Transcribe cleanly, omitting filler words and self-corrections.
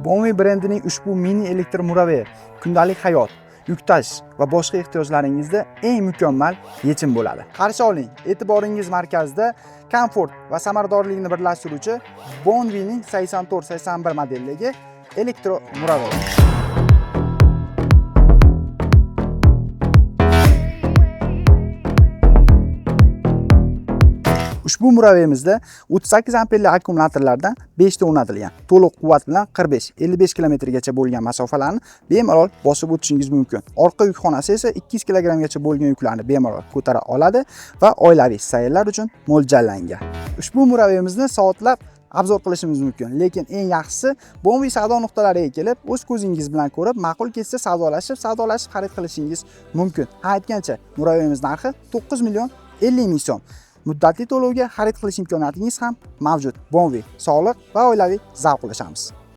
Bonvi brendining ushbu mini elektr murabbiyi kundalik hayot, yuk tashish va boshqa ehtiyojlaringizda eng mukammal yechim bo'ladi. Qarshi oling, e'tiboringiz markazida komfort va samaradorlikni birlashtiruvchi Bonvining 84-81 modeldagi elektro murabbiyi. Ushbu murabbiyimizda 38 amperli akkumulyatorlardan 5 ta o'rnatilgan. To'liq quvvat bilan 45-55 kilometrgacha bo'lgan masofalarni bemalol bosib o'tishingiz mumkin. Orqa yukxonasi esa 200 kilogramgacha bo'lgan yuklarni bemalol ko'tara oladi va oilaviy sayrlar uchun mo'ljallangan. Ushbu murabbiyimizni soatlab obzor qilishimiz mumkin, lekin eng yaxshisi Bonvi savdo nuqtalariga kelib, o'z ko'zingiz bilan ko'rib, ma'qul kelsa savdolashib xarid qilishingiz mumkin. Aytgancha, murabbiyimiz narxi 9 million 50 ming so'm. Muddatli to'lovga xarid qilish imkoniyatingiz ham mavjud. Bonvi, sog'liq va oilaviy zavq ulashamiz.